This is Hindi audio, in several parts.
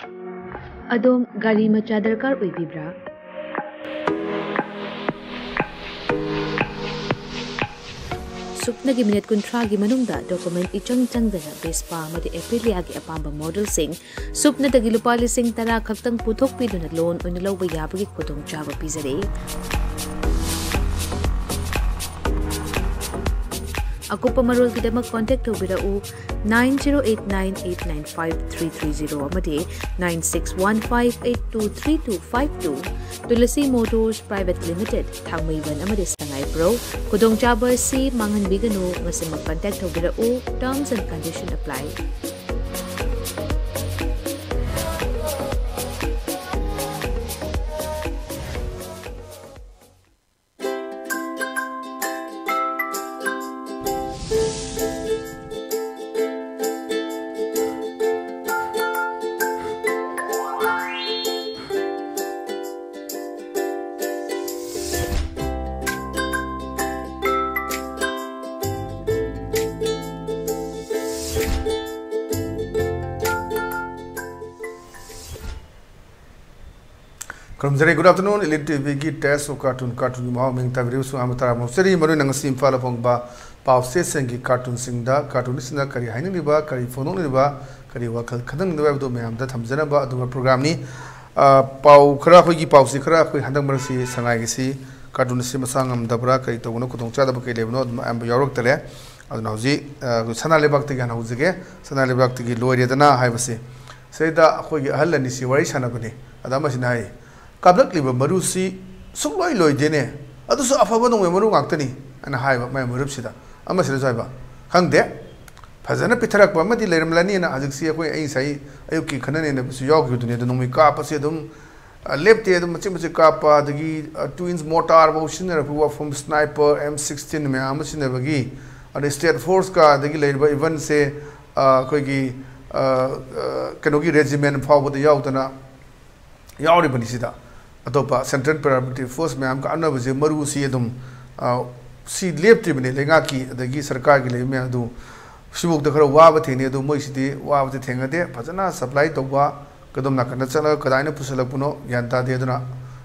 अदोम गाड़ी मचा दरकार ओइबिब्रा सुपना की मिनट कुंट्रा की मनुंगदा डॉक्यूमेंट इचंग चंगदना बेस्पा मदि एप्रिलिया की अपांबा मॉडल सिंह सुपना दगी लुपा लिसिंग तरा खक्तंग पुथोक पिदुना लोन ओइना लौबा याबगी खुदोंग चाबा पिजरे अकुपा मरोल की दमक कांटेक्ट होबिराउ 9089895330 अमदे 9615823252 तुलसी मोटर्स प्राइवेट लिमिटेड थांगमैवन अमदे संगाई प्रो खुदोंग चाबा सी मांगन बिगनो ngasimak कांटेक्ट होबिराउ terms and condition apply Good afternoon, ELITETV की टेस्ट और कार्टून माह में तबरीव सुहामतरा मोसरी मरु नंगसी इम्फाल फोंबा पावसे संगी कार्टून सिंगदा कार्टून सिंगदा करी हाइनिबा करी फोनोनिबा करी वखल खदंगदबा दो मैमदा थमजनबा अदुगा प्रोग्राम नि पाव खरा खई पावसे खरा खई हंदंग मरसी संगाइसी कार्टून से मसांगम दबरा कई तोगनो खुदोंचादब कई लेबनो अम यावरक्तले अदुना हौजी सना लेबाक्ति गाना हौजगे सना लेबाक्ति की लोयरेदना हाइबसे सेदा खई अहलनि सी वरी सनाबने अदामसिना हाइ काबलक मरुसी सुलोई लोइदेने अदुसु अफब नोंगे मरु गाक्तनी अना हाइबा मै मरुबसिदा अमसिदा जायबा खंगदे फजना पिथरक बमदि लेरमलानी ना हजिकसी अखोय ऐ साइ अयुकी खनने ने बसु यावगिदुने द नोंमी कापसे दुम लेफ्टे दुम मचे मचे कापा दगी 2 इंच मोटार बौसिनर फुवा फ्रॉम स्नाइपर M16 में आमसिनबगी अन स्टेट फोर्स का दगी लेरबा इवन से कोइगी कनोगी रेजिमेंट फावबद यावतना यावरिबनिसिदा अतोपा सेंट्रल पैरामिलिटरी फोर्स मैम का अनबजे मरुसी अदुम सी लेप्तिबने लेंगाकी अदगी सरकार की लेमे अदु सिबुक द खरो वाब थेने अदु मोइसिदि वाब थे थेंगदे फजना सप्लाई तोबा कदम नाकन चल कदाइना पुसलपुनो यानता दे अदुना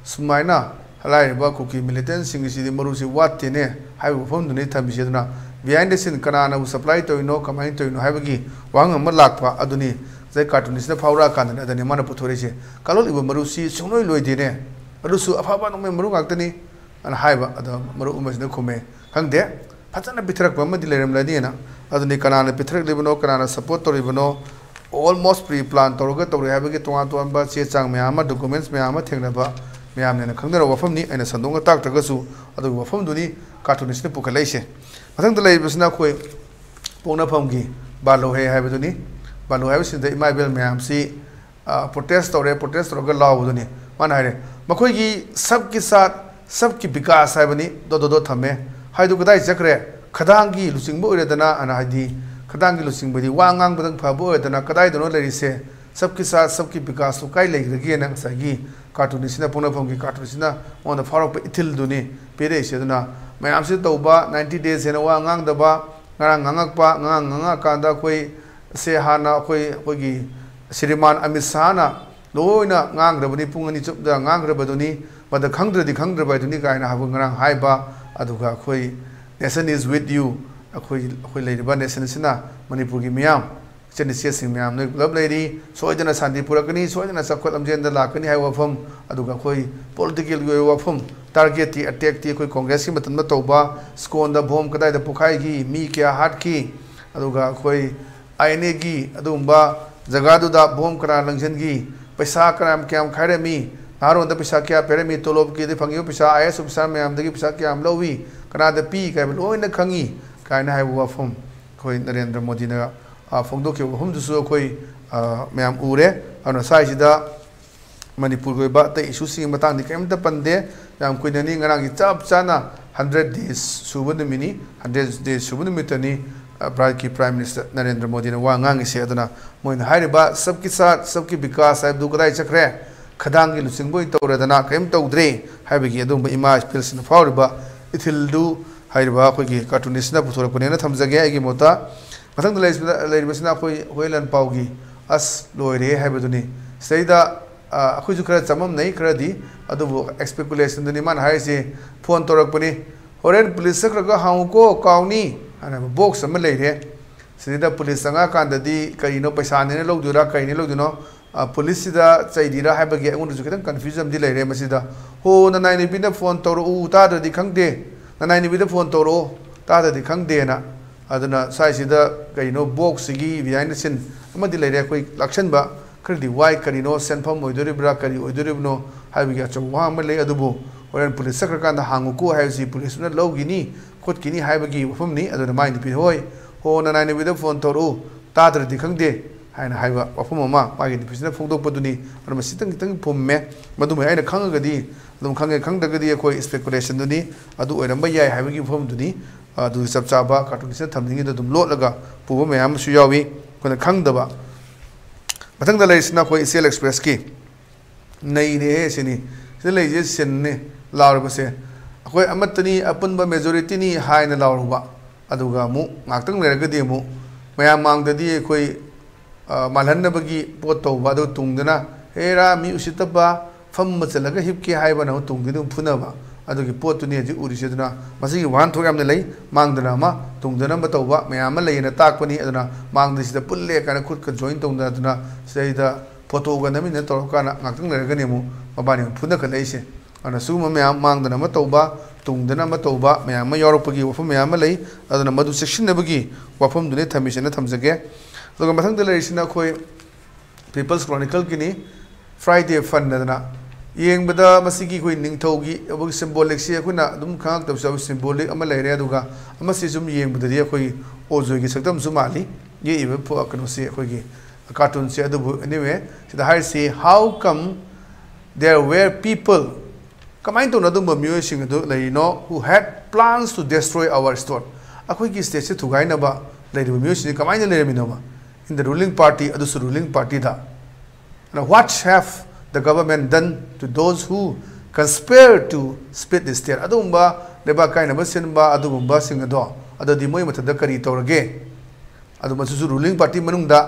सुमाइना हलाइबा कुकी मिलिटेंट सिंगसिदि मरुसी वातेने हाइबो फमदुने थमिसि अदुना बिहाइंड द सीन कनाना सप्लाई तोइनो कमाइन तोइनो हाइबगी वांग अम लाक्पा अदुनी जै कार्टूनिस्ट फावरा कान अदने मन पुथोरेसे कालोल इब मरुसी सुनोय लोइदेने अदुसु अफाबा नोमे मरु गाक्तनी अन हाइबा अद मरु उमसने खुमे खंगदे फजना बिथरक बमदि लेरमलादीना अदने कनाना बिथरक लेबनो कनाना सपोर्ट तोरिबनो ऑलमोस्ट प्री प्लान तोरगा तोरे हाइबगे तोवा तोंबा चे चांग म्याम डॉक्यूमेंट्स म्याम थेंगनबा म्यामने खंगदर वफमनी अने संदोंगा ताक्तगसु अदु वफमदुनी कार्टूनिस्टने पुखलाइसे मथंग लेबसना खोय पोंगनाफमगी बालो हे हाइबदुनी बालू है इमाइबेल मैम से प्रोटेस्ट तौर लाउदनी माना है मखोगी सबके साथ सबकी विकास है दो थमे कदाई चक्रे खदांगी लुचिंगबना है खदांगी लुचिंबदी वा गांगबदं फबना कदाइदनो लेरिसे सबके साथ सबकी विकास कई लेग्रगे नगी कार्टूनिस्टना पुनफम की कार्टूनिस्टना ओन फारप इथिलदुनी पेरेसेदना मैम से तब 90 days है वा गांगदबा गांगपा गांगकांदा कोई से हाना अखोई श्रीमान अमित शाहना लोइना गांग्रबनी पुंगनी चुपदा गांग्रबदुनी मद खंगद्रदि खंगद्रबदुनी कायना हाबु ngरang हाइबा अदुगा अखोई नेशन इज विथ यू अखोई लेरिबा नेशन सिना मणिपुर की मियाम चनिसे सिंग मियाम ने क्लब लेरी सोयदना शांति पुरकनी सोयदना सखोत अमजेंदा लाकनी हाइ वफम अदुगा अखोई पॉलिटिकल गो वफम टारगेट ती अटैक ती अखोई कांग्रेस की मतन तौबा स्कोन द भोम कदाय द पुखाई की मी क्या हाट की अदुगा अखोई आईने की अदुंबा जगह बोम करा लंजनगी पैसा कराम क्या खायरमी नारों पैसा क्या पेरमी तोलोब की फंगी पैसा IS पैसा मैम पैसा क्या लौवी कनाद पी कई लोन खंगी कायना है वफम अखोई नरेंद्र मोदी ने फोंदोखे वफमदुसु अखोई मैम उरे अन साइसिदा मणिपुर की अतई इशूसिंग मतंग कईमत पंदे याम कुइननी ngaraंगी चप चाना 100 days सुबह नुमिनी 100 days सुबह नुमितनी भारत की प्राइम मिनिस्टर नरेंद्र मोदी ने वांगांग से अदना मोइन हाइरिबा सबके साथ सबकी विकास है दुगदाई चक्रे खदांगी लुचिंगबोई तौरदना कईम तौद्रे हाइबगी अदुम इमा स्पेल्सना फावरिबा इथिलदु हाइरिबा अखोगी कार्टूनिस्टना पुथोरकनेना थमजगे आइगी मोता मथंग लेरिबसना अखोई होइलन पाउगी अस लोइरे हाइबदुनी सहीदा अखुजु खरा चमम नहीं खरादी अदुबो एक्सपेक्युलेशन दुनी मान हाइसे फोन तोरकपनी होरेन पुलिस खरगा हाउको काउनी अना बॉक्स अमा लेरे सहीदा पुलिस संगा कांददी करिनो पैसा ने लौदुरा करिने लौदुनो पुलिस सिदा चाइदीरा हाइबगे अंगुनजु खितंग कन्फ्यूजन दि लेरे मसिदा हो ननाय निबिना फोन तोरो उ ताददी खंगदे ननाय निबिदा फोन तोरो ताददी खंगदे ना अदुना साइसिदा करिनो बॉक्स गी बिहाइंड द सीन अमदि लेरे कोई लक्षणबा खरदी वाई करिनो सेनफम ओइदोरिब्रा करि ओइदोरिबनो हाइबगे अचौवा अमा ले अदुबो होरेन पुलिस सकरकांदा हांगुको हाइबसि पुलिसना लौगिनी खोटकिनी हाइबगी वफमनी अदुना माइ निपि होय हो ननाय निबिदा फोन तोरो ताददी खंगदे हाइना हाइबा वफम अमा मागी निपिसना फोंदोकपदुनी अदुमा सितंग कितंग फोम्मे मदुमे आइना खंगगदी अदुम खंगे खंगदगदी कोई स्पेकुलेशन दुनी अदु ओइरंबा याय हाइबगी वफमदुनी अदु सबचाबा कार्टूनिस्टना थमनिंगिदा दुम लोटलगा पुबो मयाम सु यावी कोना खंगदबा मथंग दलाइसना कोई सेल एक्सप्रेस की नई ने सिनी से लेजे सिनने लाउरबसे अखोय अमतनी अपुनबा मेजॉरिटी नि हाइना लाउरबा अदुगा मु ngaktang leragadi mu mayam mangdadi koi malhannabagi pot tawba do tungdana hera mi usitaba fam machalaga hipki haiba na tungdidu phunaba adugi potuni ji uriseduna masigi wan thogam ne lei mangdana ma tungdana ba tawba mayam leina takpani aduna mangdisida pulle kana khut ka join tongdana aduna seida photo ga nami ne torokana ngaktang leragani mu mabani phuna ka leise ana suma mayam mangdana ma tawba tungdana ma tawba mayam yorokpagi wafam mayam lei aduna madu section nabagi wafam dune thamisena thamjage loga mathang de leisina khoi people's chronicle kini friday fun nadana yengbada masigi khoi ningthogi abug symbolic se khuna dum khang tab saw symbolic ama leire aduga ama se sum yengbada di khoi ojoi gi saktam sumali ye ibe po kano se khoi gi cartoon se adu anyway the high say how come there were people kamain to nadum myo sing adu leino who had plans to destroy our store akhoi gi state se thugai na ba leire myo sing kamain leire minoma in the ruling party adusu ruling party da and what have the government done to those who conspire to split the state adumba leba kaina ba sinba adumba singado adadi moi mathada kari tawrage aduma su ruling party manungda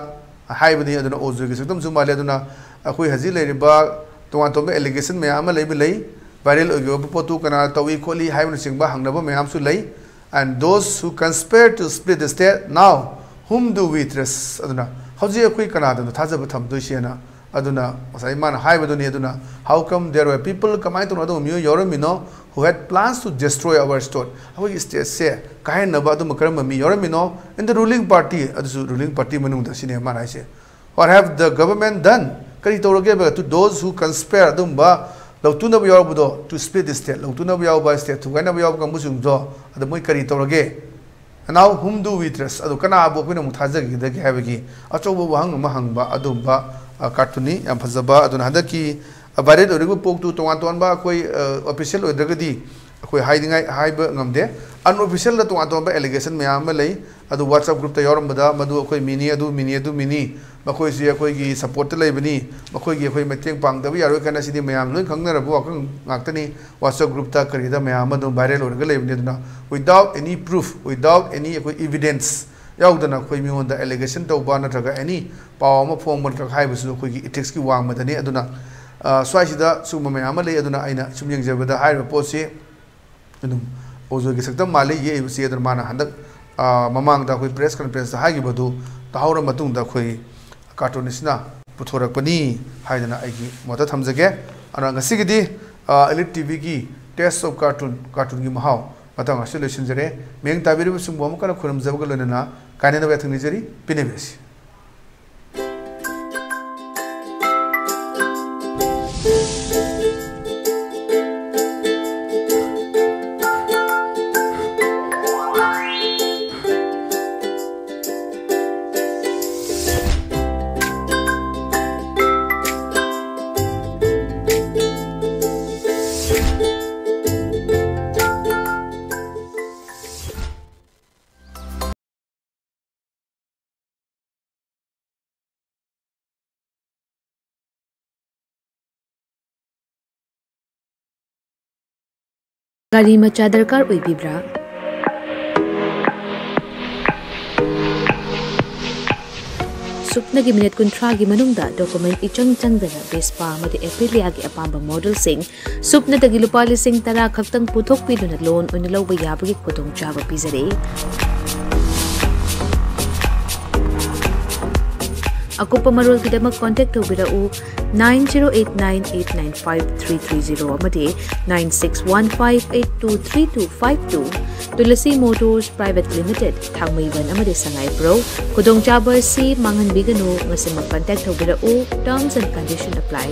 haibani aduna ojogi saktam sumale aduna akhui haji leriba tonga tombe allegation me ama leibi lei viral ogo potu kana tawi kholi haibani singba hangnaba me am su lei and those who conspire to split the state now whom do we trust aduna hoji akhui kana da thajaba thamdoi sena aduna masai man haibaduni aduna how come there were people kamai to no myo yoromino who had plans to destroy our store how is state say kai na ba dum karam mi yoromino in the ruling party adu ruling party manung da sine man aise or have the government done kari toroge ba to those who conspire adum ba lautuna ba yorbudo to split the state lautuna ba yob ba state to gana ba yob kam busung do adu moi kari toroge now whom do we trust adu kana abo kuna muthajagi da ge habagi achobo wahang ma hangba adum ba cartooni yam phajaba aduna hadaki viral origo poktu tongan tonba koi official oidragadi koi hidingai haiba ngamde unofficial la tongan tonba allegation mayam lei adu whatsapp group ta yorambada madu koi mini makoi si koi gi support lei bani makoi gi koi meteng pangdabi yaro kana sidi mayam loi khangnarabu akang ngaktani whatsapp group ta karida mayam adu viral orga lei bani aduna without any proof without any evidence yaudana koi mi onda allegation tawba natraga any paw ma phom mon ka haibusu koi gi ethics ki wang madani aduna swaisida suma mayam lei aduna aina sum yengjabada haiba posi adum ojo gi saktam mali ye si aduna mana handak mamang da koi press conference haigi badu tahawra matung da koi cartoonist na puthorak pani haidana aigi mota thamjage ana ngasigidi elite tv gi test of cartoon gi mahau matang solution jare meng tabiri sum bom kana khuram jabga lena kainena bathang ni jari pinebesi गाड़ी मचा दरकार ओइबिब्रा supnagi minute kuntragi manungda document ichang changdana Vespa amadi Aprilia gi apamba model sing supnadagi lupa lising tara khaktang puthok piduna loan oina lawba yabagi khudong chaba pizare. Akupa marul kidamak contact tawbirau 9089895330 amadi 9615823252 Tulasi Motors Private Limited Thangmaiban amadi Sangai Pro khudong chaba si mangan biganu ngasi mag contact tawbirau terms and condition apply.